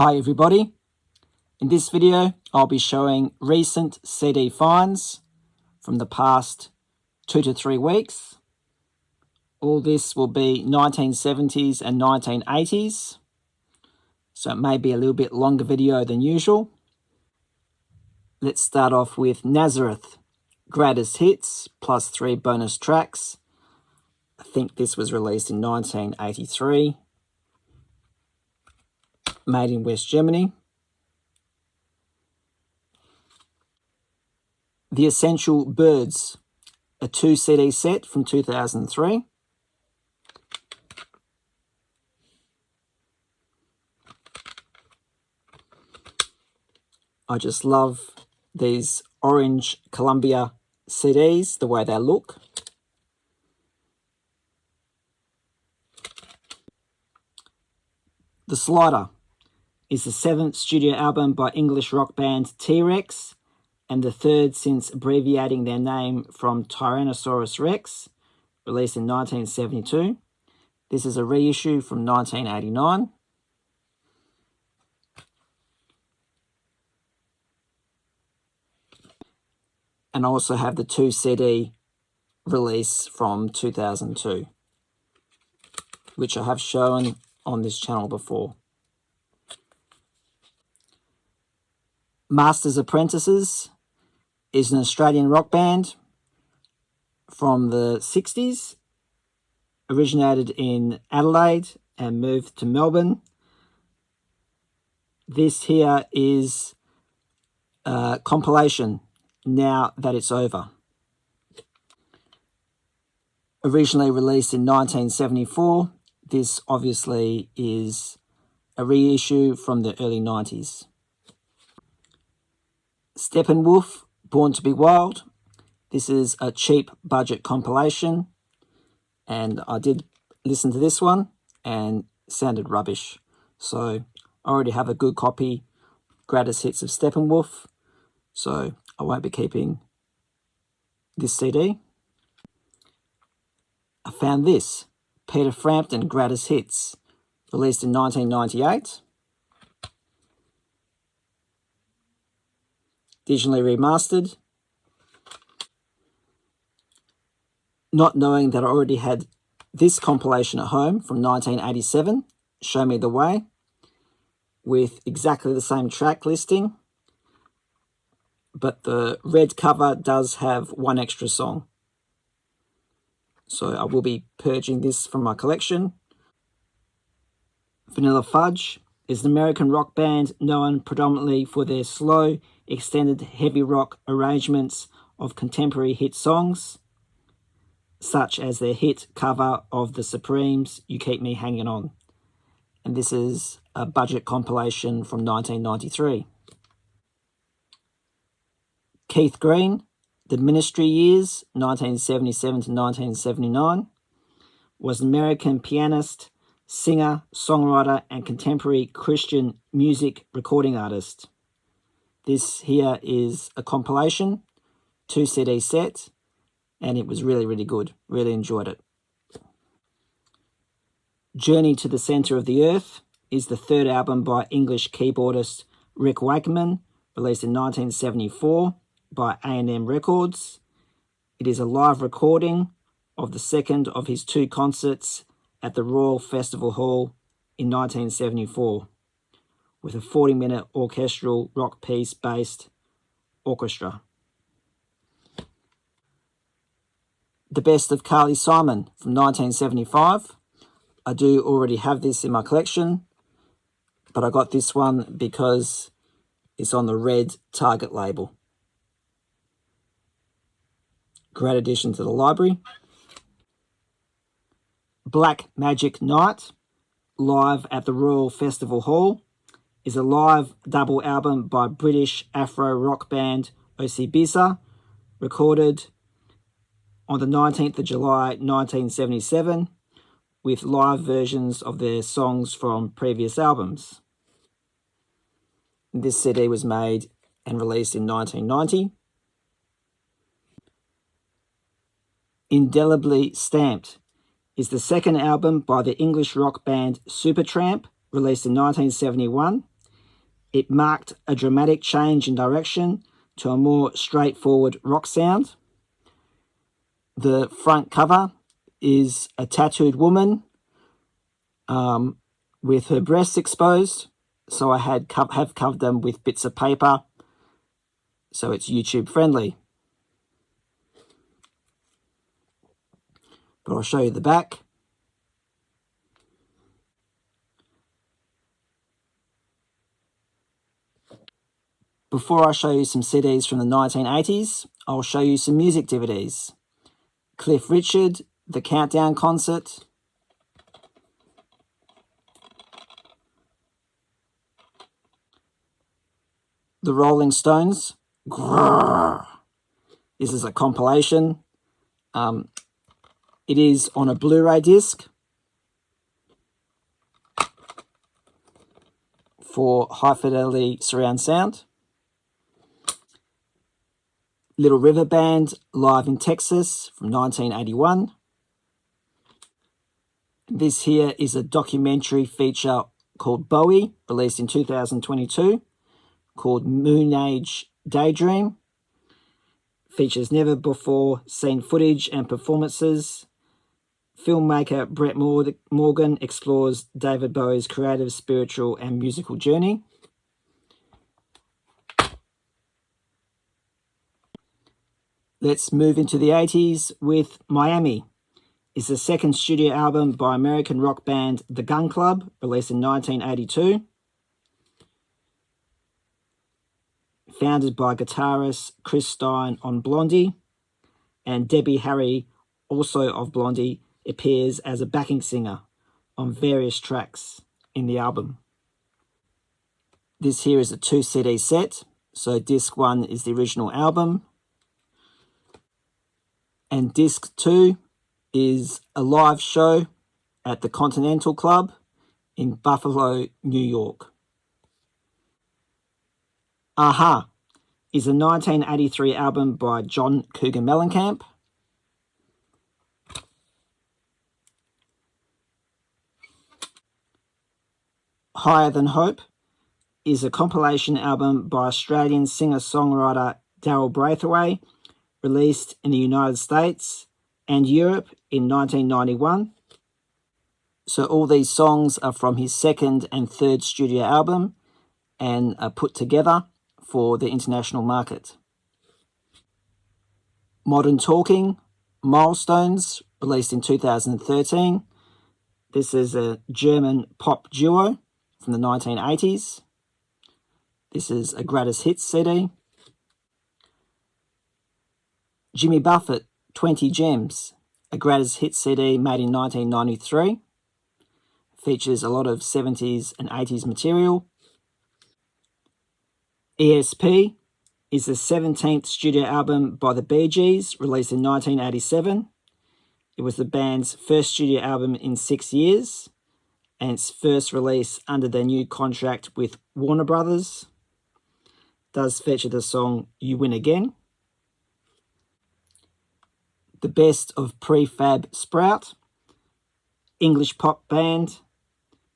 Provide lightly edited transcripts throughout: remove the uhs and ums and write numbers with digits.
Hi everybody, in this video I'll be showing recent CD finds from the past 2 to 3 weeks. All this will be 1970s and 1980s, so it may be a little bit longer video than usual. Let's start off with Nazareth, Greatest Hits, plus 3 bonus tracks. I think this was released in 1983, made in West Germany. The Essential Birds, a 2 CD set from 2003. I just love these orange Columbia CDs, the way they look. The Slider is the 7th studio album by English rock band T-Rex, and the 3rd since abbreviating their name from Tyrannosaurus Rex, released in 1972. This is a reissue from 1989. And I also have the 2 CD release from 2002, which I have shown on this channel before. Masters Apprentices is an Australian rock band from the 60s, originated in Adelaide and moved to Melbourne. This here is a compilation, Now That It's Over. Originally released in 1974, this obviously is a reissue from the early 90s. Steppenwolf, Born to be Wild. This is a cheap budget compilation, and I did listen to this one and it sounded rubbish. So I already have a good copy, Greatest Hits of Steppenwolf, so I won't be keeping this CD. I found this, Peter Frampton Greatest Hits, released in 1998. Digitally remastered. Not knowing that I already had this compilation at home from 1987, Show Me the Way, with exactly the same track listing, but the red cover does have one extra song. So I will be purging this from my collection. Vanilla Fudge is an American rock band known predominantly for their slow, extended heavy rock arrangements of contemporary hit songs, such as their hit cover of The Supremes' You Keep Me Hanging On. And this is a budget compilation from 1993. Keith Green, The Ministry Years, 1977 to 1979, was an American pianist, singer, songwriter, and contemporary Christian music recording artist. This here is a compilation, 2 CD set, and it was really, really good. Really enjoyed it. Journey to the Center of the Earth is the 3rd album by English keyboardist Rick Wakeman, released in 1974 by A&M Records. It is a live recording of the 2nd of his 2 concerts at the Royal Festival Hall in 1974, with a 40-minute orchestral rock piece-based orchestra. The Best of Carly Simon from 1975. I do already have this in my collection, but I got this one because it's on the red Target label. Great addition to the library. Black Magic Night, live at the Royal Festival Hall, is a live double album by British Afro rock band Osibisa, recorded on the 19th of July 1977, with live versions of their songs from previous albums. This CD was made and released in 1990. Indelibly Stamped is the 2nd album by the English rock band Supertramp, released in 1971. It marked a dramatic change in direction to a more straightforward rock sound. The front cover is a tattooed woman with her breasts exposed. So I have covered them with bits of paper, so it's YouTube friendly. But I'll show you the back. Before I show you some CDs from the 1980s, I'll show you some music DVDs. Cliff Richard, The Countdown Concert, The Rolling Stones, Grrr. This is a compilation. It is on a Blu-ray disc for high fidelity surround sound. Little River Band live in Texas from 1981. This here is a documentary feature called Bowie, released in 2022, called Moon Age Daydream. Features never before seen footage and performances. Filmmaker Brett Morgan explores David Bowie's creative, spiritual, and musical journey. Let's move into the 80s with Miami. It's the second studio album by American rock band The Gun Club, released in 1982. Founded by guitarist Chris Stein on Blondie, and Debbie Harry, also of Blondie, appears as a backing singer on various tracks in the album. This here is a 2 CD set, so disc 1 is the original album, and disc 2 is a live show at the Continental Club in Buffalo, New York. Aha is a 1983 album by John Cougar Mellencamp. Higher Than Hope is a compilation album by Australian singer-songwriter Daryl Braithwaite, released in the United States and Europe in 1991. So all these songs are from his second and third studio album and are put together for the international market. Modern Talking, Milestones, released in 2013. This is a German pop duo from the 1980s. This is a greatest hits CD. Jimmy Buffett, 20 Gems, a greatest hits CD made in 1993. Features a lot of 70s and 80s material. ESP is the 17th studio album by the Bee Gees, released in 1987. It was the band's first studio album in 6 years, and its first release under their new contract with Warner Brothers. Does feature the song You Win Again. The Best of Prefab Sprout, English pop band,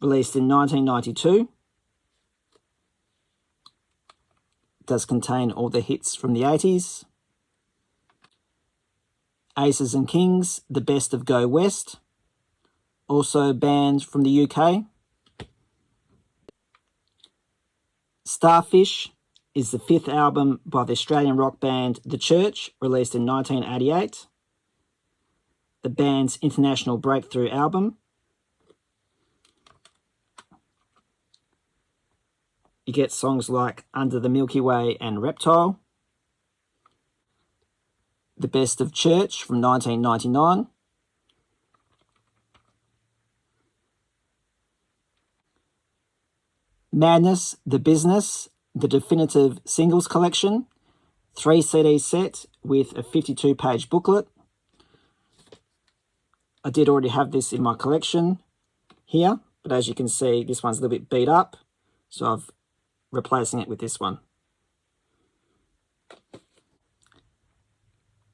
released in 1992. Does contain all the hits from the 80s. Aces and Kings, The Best of Go West, also a band from the UK. Starfish is the 5th album by the Australian rock band The Church, released in 1988. The band's international breakthrough album. You get songs like Under the Milky Way and Reptile. The Best of Church from 1999. Madness, The Business, the definitive singles collection. 3 CD set with a 52-page booklet. I did already have this in my collection here, but as you can see, this one's a little bit beat up, so I've replacing it with this one.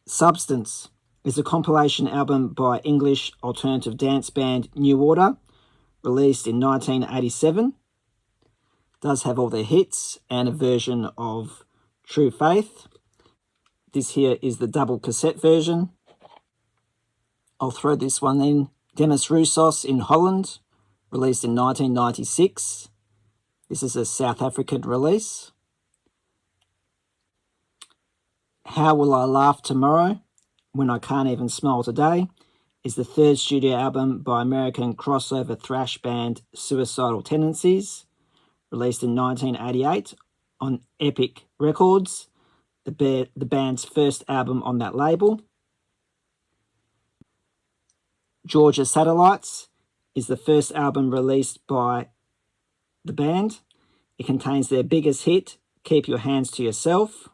Substance is a compilation album by English alternative dance band New Order, released in 1987. does have all their hits and a version of True Faith. This here is the double cassette version. I'll throw this one in. Demis Roussos in Holland, released in 1996. This is a South African release. How Will I Laugh Tomorrow When I Can't Even Smile Today is the third studio album by American crossover thrash band Suicidal Tendencies, released in 1988 on Epic Records, the band's first album on that label. Georgia Satellites is the first album released by the band. It contains their biggest hit, Keep Your Hands to Yourself,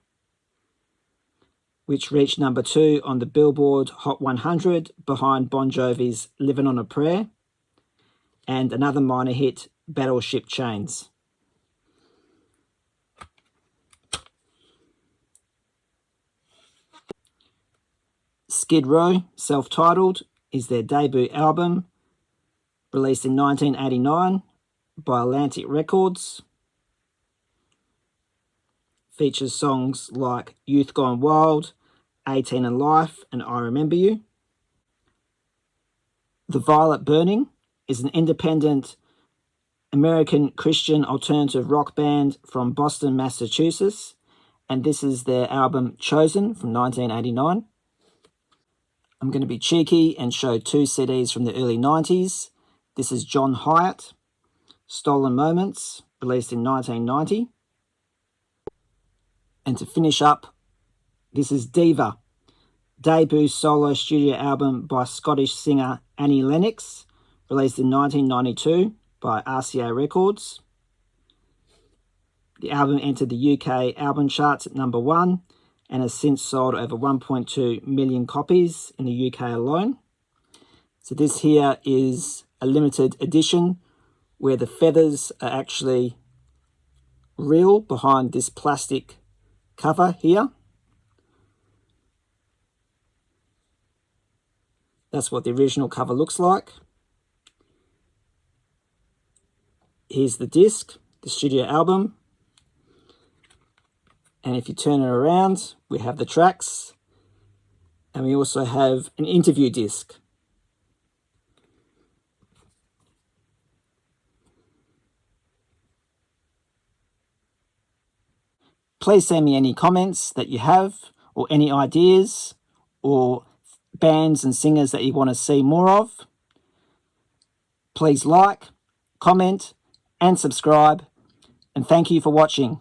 which reached number 2 on the Billboard Hot 100 behind Bon Jovi's Living on a Prayer, and another minor hit, Battleship Chains. Skid Row, self-titled, is their debut album, released in 1989 by Atlantic Records. Features songs like Youth Gone Wild, 18 and Life, and I Remember You. The Violet Burning is an independent American Christian alternative rock band from Boston, Massachusetts, and this is their album Chosen from 1989. I'm going to be cheeky and show 2 CDs from the early 90s. This is John Hyatt, Stolen Moments, released in 1990. And to finish up, this is Diva, debut solo studio album by Scottish singer Annie Lennox, released in 1992 by RCA Records. The album entered the UK album charts at number 1 and has since sold over 1.2 million copies in the UK alone. So this here is a limited edition where the feathers are actually real behind this plastic cover here. That's what the original cover looks like. Here's the disc, the studio album. And if you turn it around, we have the tracks. And we also have an interview disc. Please send me any comments that you have, or any ideas, or bands and singers that you want to see more of. Please like, comment, and subscribe. And thank you for watching.